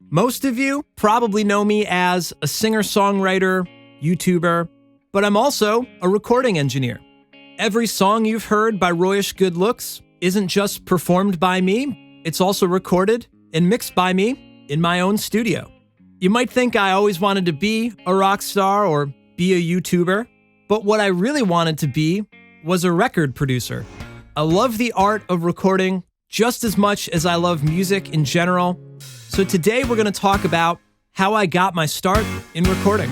Most of you probably know me as a singer-songwriter, YouTuber, but I'm also a recording engineer. Every song you've heard by Royish Good Looks isn't just performed by me, it's also recorded and mixed by me in my own studio. You might think I always wanted to be a rock star or be a YouTuber, but what I really wanted to be was a record producer. I love the art of recording just as much as I love music in general. So today we're going to talk about how I got my start in recording.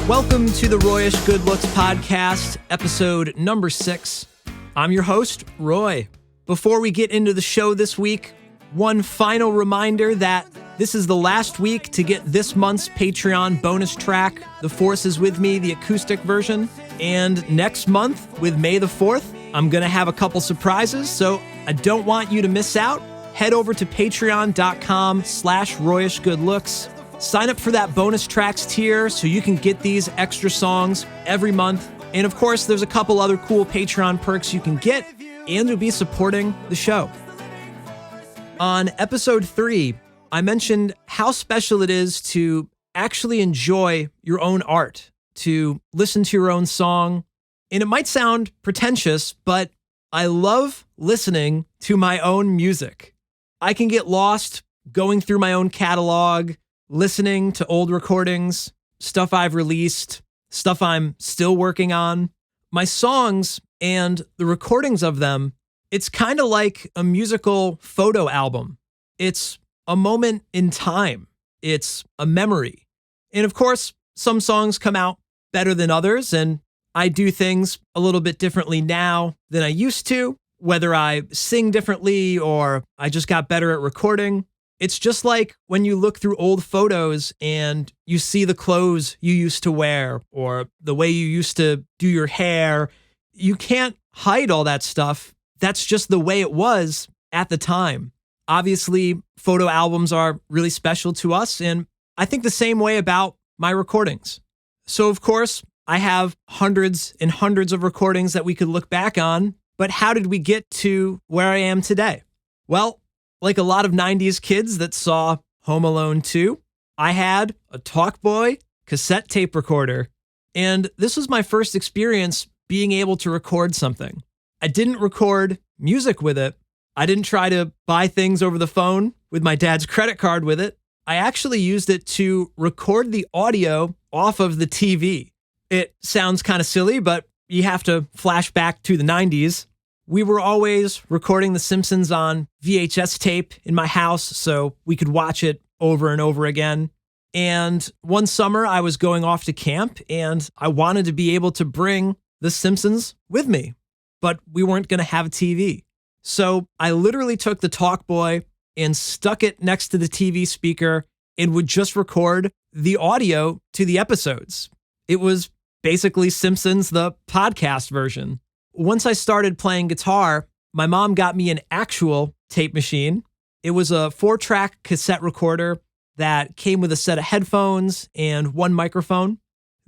Welcome to the Royish Good Looks podcast, episode number 6. I'm your host, Roy. Before we get into the show this week, one final reminder that this is the last week to get this month's Patreon bonus track, The Force Is With Me, the acoustic version. And next month, with May the 4th, I'm going to have a couple surprises, so I don't want you to miss out. Head over to patreon.com/RoyishGoodLooks. Sign up for that bonus tracks tier so you can get these extra songs every month. And of course, there's a couple other cool Patreon perks you can get, and you'll be supporting the show. On episode 3, I mentioned how special it is to actually enjoy your own art, to listen to your own song. And it might sound pretentious, but I love listening to my own music. I can get lost going through my own catalog, listening to old recordings, stuff I've released, stuff I'm still working on. My songs and the recordings of them, it's kind of like a musical photo album. It's a moment in time. It's a memory. And of course, some songs come out better than others, and I do things a little bit differently now than I used to, whether I sing differently or I just got better at recording. It's just like when you look through old photos and you see the clothes you used to wear or the way you used to do your hair. You can't hide all that stuff. That's just the way it was at the time. Obviously, photo albums are really special to us, and I think the same way about my recordings. So, of course, I have hundreds and hundreds of recordings that we could look back on, but how did we get to where I am today? Well, like a lot of 90s kids that saw Home Alone 2, I had a Talkboy cassette tape recorder, and this was my first experience being able to record something. I didn't record music with it. I didn't try to buy things over the phone with my dad's credit card with it. I actually used it to record the audio off of the TV. It sounds kind of silly, but you have to flash back to the 90s. We were always recording The Simpsons on VHS tape in my house so we could watch it over and over again. And one summer I was going off to camp and I wanted to be able to bring The Simpsons with me, but we weren't going to have a TV. So I literally took the Talkboy and stuck it next to the TV speaker and would just record the audio to the episodes. It was basically Simpsons, the podcast version. Once I started playing guitar, my mom got me an actual tape machine. It was a 4-track cassette recorder that came with a set of headphones and one microphone.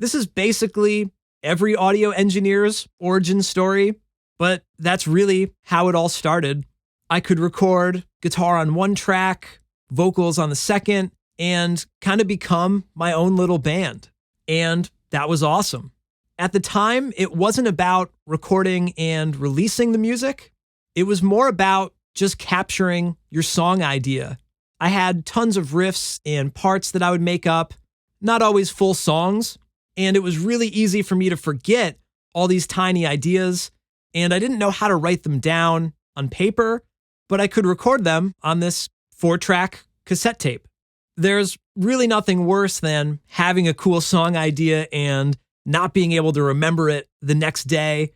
This is basically every audio engineer's origin story. But that's really how it all started. I could record guitar on one track, vocals on the second, and kind of become my own little band. And that was awesome. At the time, it wasn't about recording and releasing the music. It was more about just capturing your song idea. I had tons of riffs and parts that I would make up, not always full songs, and it was really easy for me to forget all these tiny ideas. And I didn't know how to write them down on paper, but I could record them on this 4-track cassette tape. There's really nothing worse than having a cool song idea and not being able to remember it the next day.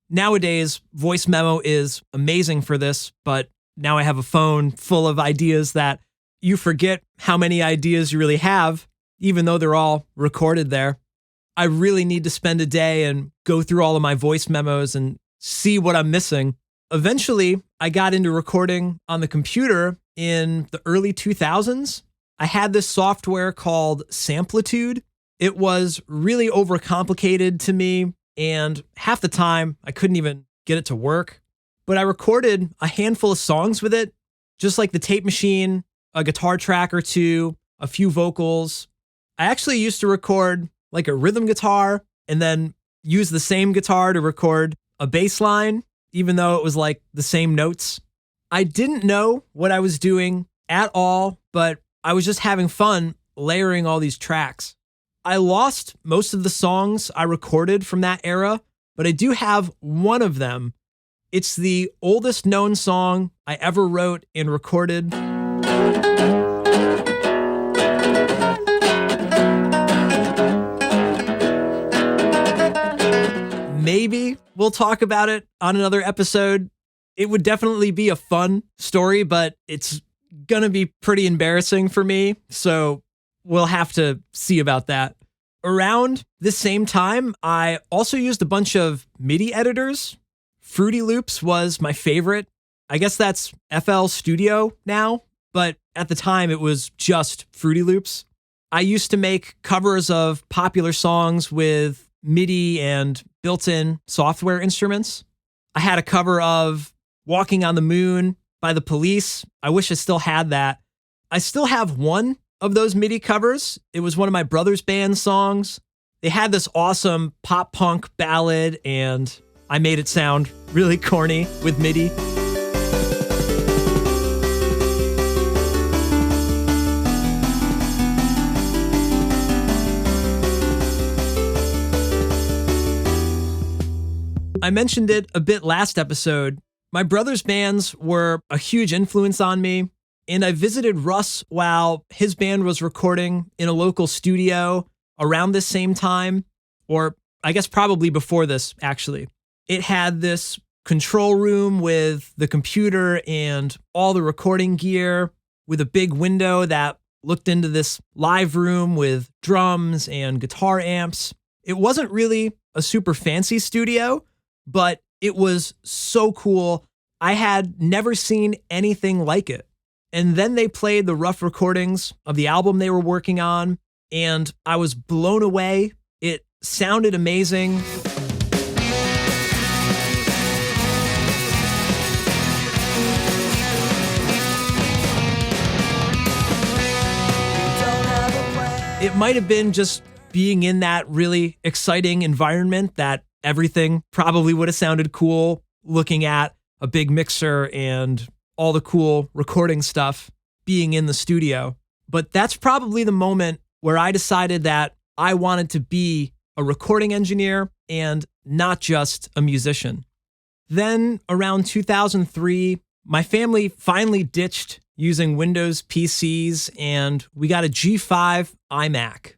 Nowadays, voice memo is amazing for this, but now I have a phone full of ideas that you forget how many ideas you really have, even though they're all recorded there. I really need to spend a day and go through all of my voice memos and see what I'm missing. Eventually, I got into recording on the computer in the early 2000s. I had this software called Samplitude, It was really overcomplicated to me, and half the time I couldn't even get it to work. But I recorded a handful of songs with it, just like the tape machine, a guitar track or two, a few vocals. I actually used to record like a rhythm guitar and then use the same guitar to record a bass line, even though it was like the same notes. I didn't know what I was doing at all, but I was just having fun layering all these tracks. I lost most of the songs I recorded from that era, but I do have one of them. It's the oldest known song I ever wrote and recorded. Maybe we'll talk about it on another episode. It would definitely be a fun story, but it's going to be pretty embarrassing for me. So we'll have to see about that. Around the same time, I also used a bunch of MIDI editors. Fruity Loops was my favorite. I guess that's FL Studio now, but at the time it was just Fruity Loops. I used to make covers of popular songs with MIDI and built-in software instruments. I had a cover of Walking on the Moon by The Police. I wish I still had that. I still have one of those MIDI covers. It was one of my brother's band songs. They had this awesome pop punk ballad, and I made it sound really corny with MIDI. I mentioned it a bit last episode. My brother's bands were a huge influence on me, and I visited Russ while his band was recording in a local studio around this same time, or I guess probably before this, actually. It had this control room with the computer and all the recording gear, with a big window that looked into this live room with drums and guitar amps. It wasn't really a super fancy studio, but it was so cool. I had never seen anything like it. And then they played the rough recordings of the album they were working on, and I was blown away. It sounded amazing. It might have been just being in that really exciting environment that everything probably would have sounded cool, looking at a big mixer and all the cool recording stuff being in the studio. But that's probably the moment where I decided that I wanted to be a recording engineer and not just a musician. Then around 2003, my family finally ditched using Windows PCs and we got a G5 iMac.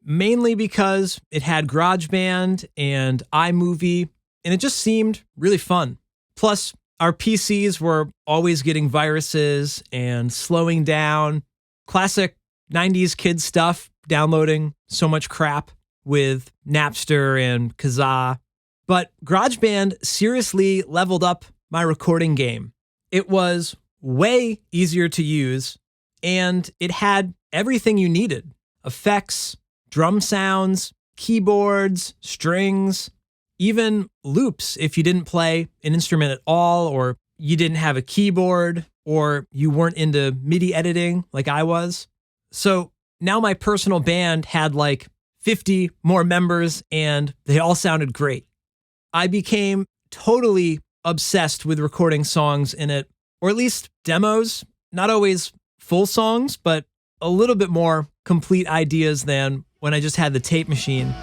Mainly because it had GarageBand and iMovie, and it just seemed really fun. Plus, our PCs were always getting viruses and slowing down. Classic 90s kid stuff, downloading so much crap with Napster and Kazaa. But GarageBand seriously leveled up my recording game. It was way easier to use, and it had everything you needed. Effects, drum sounds, keyboards, strings, even loops if you didn't play an instrument at all, or you didn't have a keyboard, or you weren't into MIDI editing like I was. So now my personal band had like 50 more members and they all sounded great. I became totally obsessed with recording songs in it, or at least demos, not always full songs, but a little bit more complete ideas than when I just had the tape machine.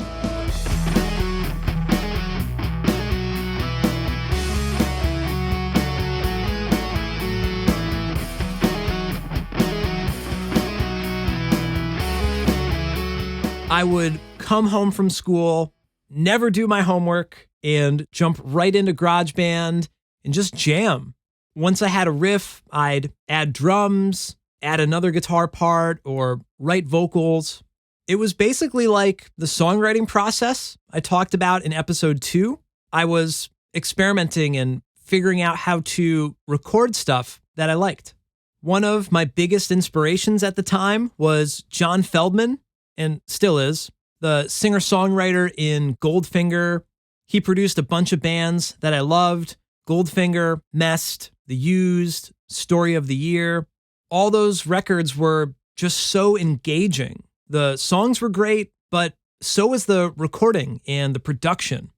I would come home from school, never do my homework, and jump right into GarageBand and just jam. Once I had a riff, I'd add drums, add another guitar part, or write vocals. It was basically like the songwriting process I talked about in episode 2. I was experimenting and figuring out how to record stuff that I liked. One of my biggest inspirations at the time was John Feldman, and still is. the singer-songwriter in Goldfinger. He produced a bunch of bands that I loved. Goldfinger, Mest, The Used, Story of the Year. All those records were just so engaging. The songs were great, but so was the recording and the production.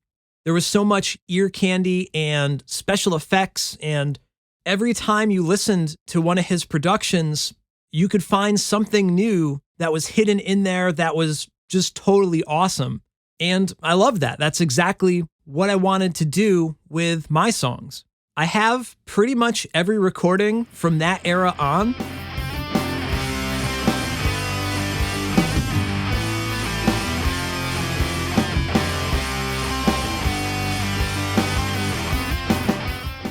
There was so much ear candy and special effects, and every time you listened to one of his productions, you could find something new that was hidden in there that was just totally awesome. And I love that. That's exactly what I wanted to do with my songs. I have pretty much every recording from that era on.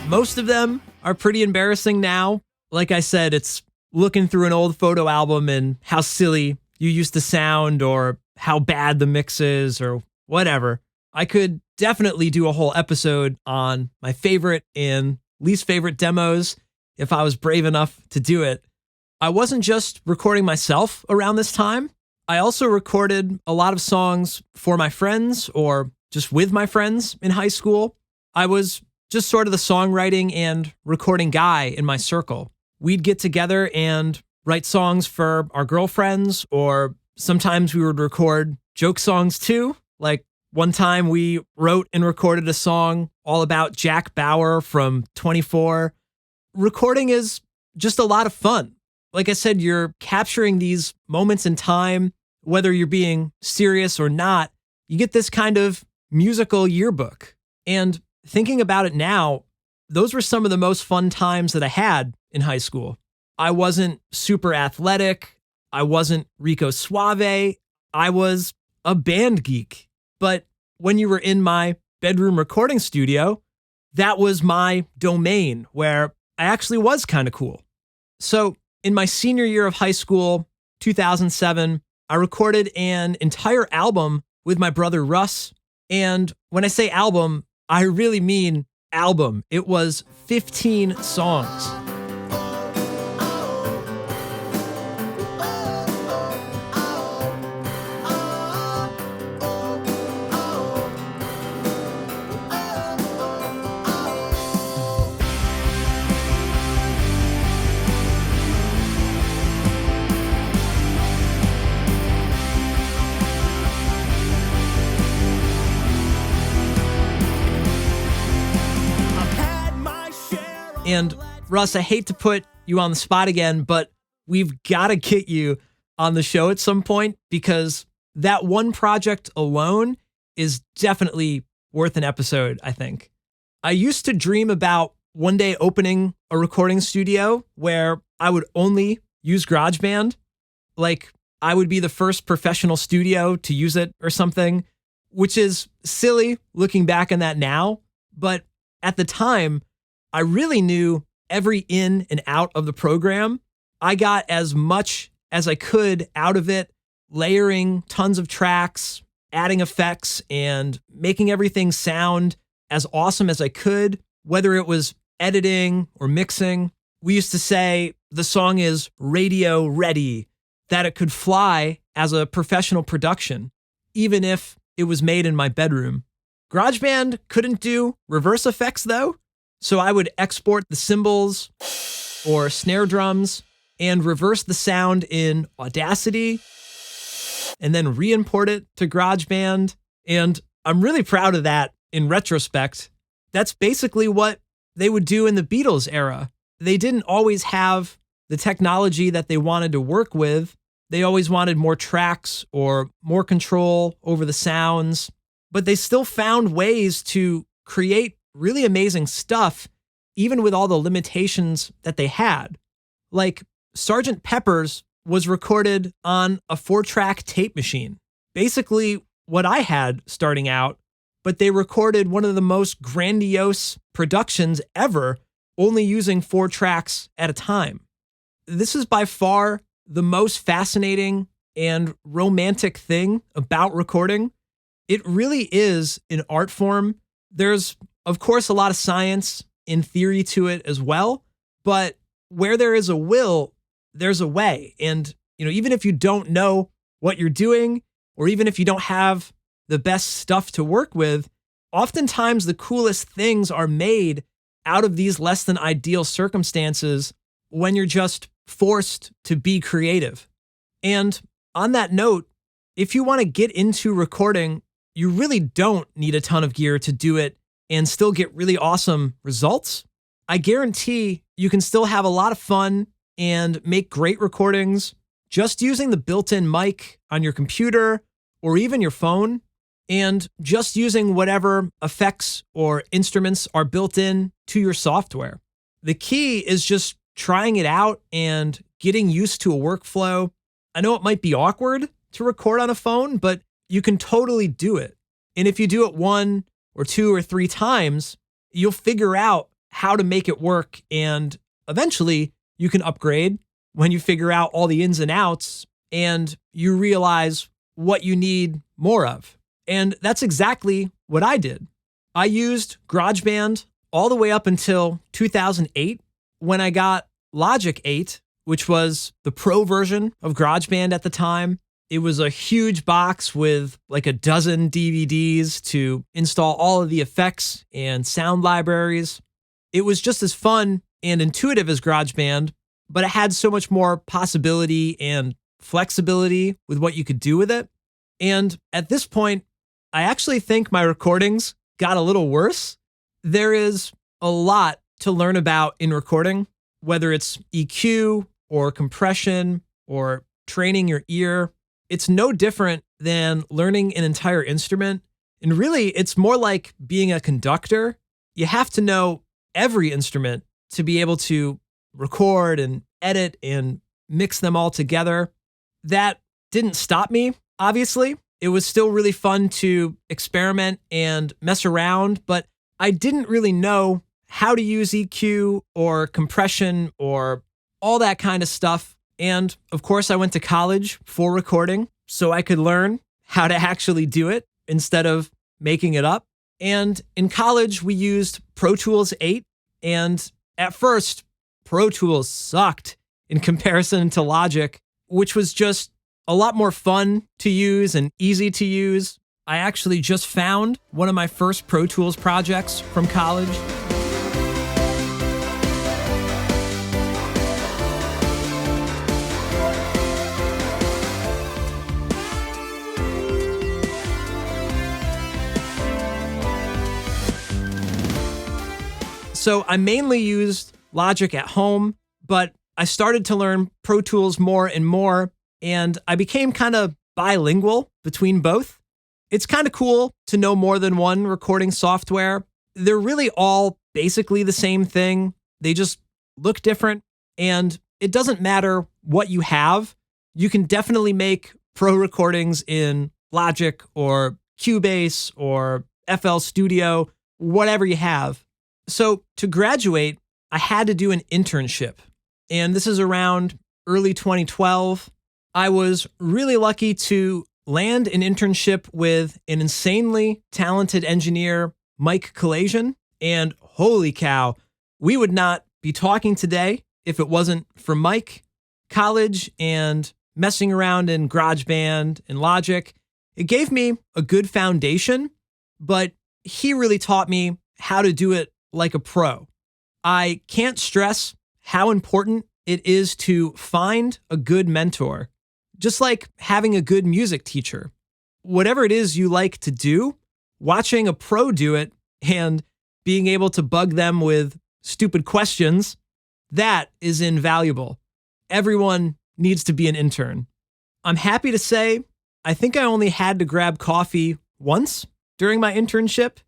Most of them are pretty embarrassing now. Like I said, it's looking through an old photo album and how silly you used to sound or how bad the mix is or whatever. I could definitely do a whole episode on my favorite and least favorite demos if I was brave enough to do it. I wasn't just recording myself around this time. I also recorded a lot of songs for my friends or just with my friends in high school. I was just sort of the songwriting and recording guy in my circle. We'd get together and write songs for our girlfriends, or sometimes we would record joke songs too. Like one time we wrote and recorded a song all about Jack Bauer from 24. Recording is just a lot of fun. Like I said, you're capturing these moments in time, whether you're being serious or not. You get this kind of musical yearbook. And thinking about it now, those were some of the most fun times that I had in high school. I wasn't super athletic. I wasn't Rico Suave. I was a band geek. But when you were in my bedroom recording studio, that was my domain where I actually was kind of cool. So in my senior year of high school, 2007, I recorded an entire album with my brother Russ. And when I say album, I really mean album. It was 15 songs. And Russ, I hate to put you on the spot again, but we've got to get you on the show at some point because that one project alone is definitely worth an episode, I think. I used to dream about one day opening a recording studio where I would only use GarageBand. Like I would be the first professional studio to use it or something, which is silly looking back on that now. But at the time, I really knew every in and out of the program. I got as much as I could out of it, layering tons of tracks, adding effects, and making everything sound as awesome as I could, whether it was editing or mixing. We used to say the song is radio ready, that it could fly as a professional production, even if it was made in my bedroom. GarageBand couldn't do reverse effects though. So I would export the cymbals or snare drums and reverse the sound in Audacity and then re-import it to GarageBand. And I'm really proud of that in retrospect. That's basically what they would do in the Beatles era. They didn't always have the technology that they wanted to work with. They always wanted more tracks or more control over the sounds, but they still found ways to create really amazing stuff, even with all the limitations that they had. Like Sgt. Pepper's was recorded on a 4-track tape machine, basically what I had starting out, but they recorded one of the most grandiose productions ever, only using 4 tracks at a time. This is by far the most fascinating and romantic thing about recording. It really is an art form. There's of course, a lot of science in theory to it as well, but where there is a will, there's a way. And, even if you don't know what you're doing, or even if you don't have the best stuff to work with, oftentimes the coolest things are made out of these less than ideal circumstances when you're just forced to be creative. And on that note, if you want to get into recording, you really don't need a ton of gear to do it and still get really awesome results. I guarantee you can still have a lot of fun and make great recordings just using the built-in mic on your computer or even your phone, and just using whatever effects or instruments are built in to your software. The key is just trying it out and getting used to a workflow. I know it might be awkward to record on a phone, but you can totally do it. And if you do it 1 or 2 or 3 times, you'll figure out how to make it work, and eventually you can upgrade when you figure out all the ins and outs and you realize what you need more of. And that's exactly what I did. I used GarageBand all the way up until 2008 when I got Logic 8, which was the pro version of GarageBand at the time. It was a huge box with like a dozen DVDs to install all of the effects and sound libraries. It was just as fun and intuitive as GarageBand, but it had so much more possibility and flexibility with what you could do with it. And at this point, I actually think my recordings got a little worse. There is a lot to learn about in recording, whether it's EQ or compression or training your ear. It's no different than learning an entire instrument. And really, it's more like being a conductor. You have to know every instrument to be able to record and edit and mix them all together. That didn't stop me, obviously. It was still really fun to experiment and mess around, but I didn't really know how to use EQ or compression or all that kind of stuff. And of course, I went to college for recording so I could learn how to actually do it instead of making it up. And in college, we used Pro Tools 8. And at first, Pro Tools sucked in comparison to Logic, which was just a lot more fun to use and easy to use. I actually just found one of my first Pro Tools projects from college. So I mainly used Logic at home, but I started to learn Pro Tools more and more, and I became kind of bilingual between both. It's kind of cool to know more than one recording software. They're really all basically the same thing. They just look different, and it doesn't matter what you have. You can definitely make pro recordings in Logic or Cubase or FL Studio, whatever you have. So to graduate, I had to do an internship, and this is around early 2012. I was really lucky to land an internship with an insanely talented engineer, Mike Kalasian, and holy cow, we would not be talking today if it wasn't for Mike. College and messing around in GarageBand and Logic, it gave me a good foundation, but he really taught me how to do it like a pro. I can't stress how important it is to find a good mentor, just like having a good music teacher. Whatever it is you like to do, watching a pro do it and being able to bug them with stupid questions, that is invaluable. Everyone needs to be an intern. I'm happy to say, I think I only had to grab coffee once during my internship.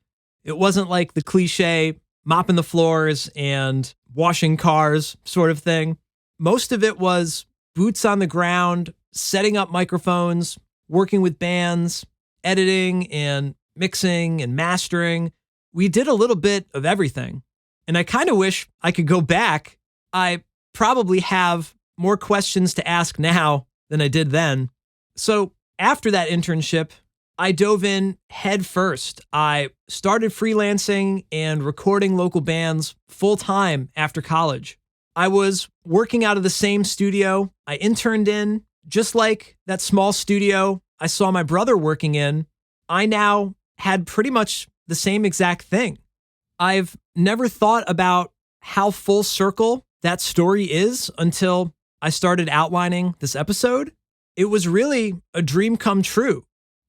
It wasn't like the cliche mopping the floors and washing cars sort of thing. Most of it was boots on the ground, setting up microphones, working with bands, editing and mixing and mastering. We did a little bit of everything. And I kind of wish I could go back. I probably have more questions to ask now than I did then. So after that internship, I dove in head first. I started freelancing and recording local bands full time after college. I was working out of the same studio I interned in, just like that small studio I saw my brother working in, I now had pretty much the same exact thing. I've never thought about how full circle that story is until I started outlining this episode. It was really a dream come true.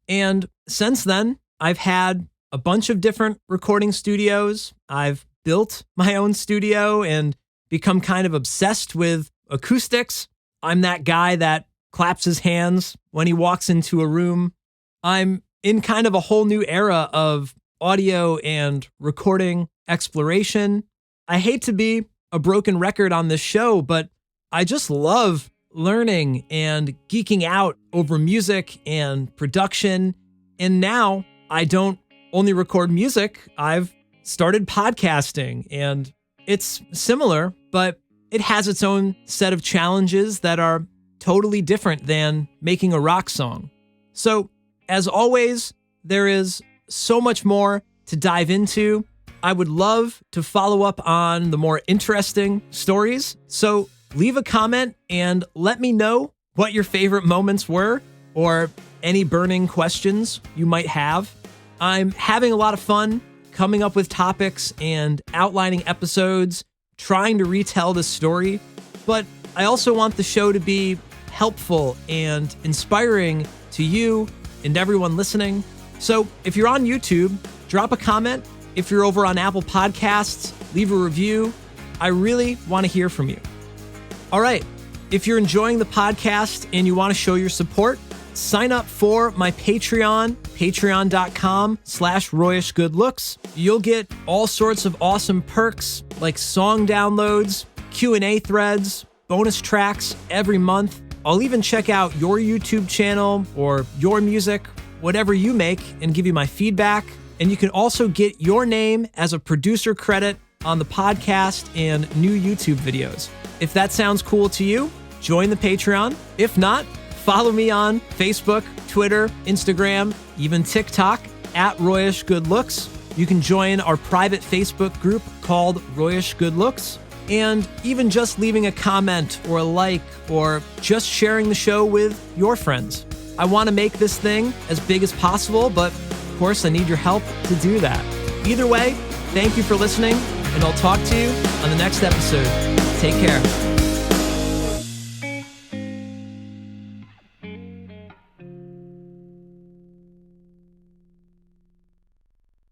And since then, I've had a bunch of different recording studios. I've built my own studio and become kind of obsessed with acoustics. I'm that guy that claps his hands when he walks into a room. I'm in kind of a whole new era of audio and recording exploration. I hate to be a broken record on this show, but I just love learning and geeking out over music and production. And now I don't only record music, I've started podcasting, and it's similar, but it has its own set of challenges that are totally different than making a rock song. So, as always, there is so much more to dive into. I would love to follow up on the more interesting stories. So leave a comment and let me know what your favorite moments were or any burning questions you might have. I'm having a lot of fun coming up with topics and outlining episodes, trying to retell this story, but I also want the show to be helpful and inspiring to you and everyone listening. So if you're on YouTube, drop a comment. If you're over on Apple Podcasts, leave a review. I really want to hear from you. All right. If you're enjoying the podcast and you want to show your support, sign up for my Patreon, patreon.com/RoyishGoodLooks. You'll get all sorts of awesome perks like song downloads, Q&A threads, bonus tracks every month. I'll even check out your YouTube channel or your music, whatever you make, and give you my feedback. And you can also get your name as a producer credit on the podcast and new YouTube videos. If that sounds cool to you, join the Patreon. If not, follow me on Facebook, Twitter, Instagram, even TikTok at Royish Good Looks. You can join our private Facebook group called Royish Good Looks. And even just leaving a comment or a like or just sharing the show with your friends. I want to make this thing as big as possible, but of course I need your help to do that. Either way, thank you for listening, and I'll talk to you on the next episode. Take care.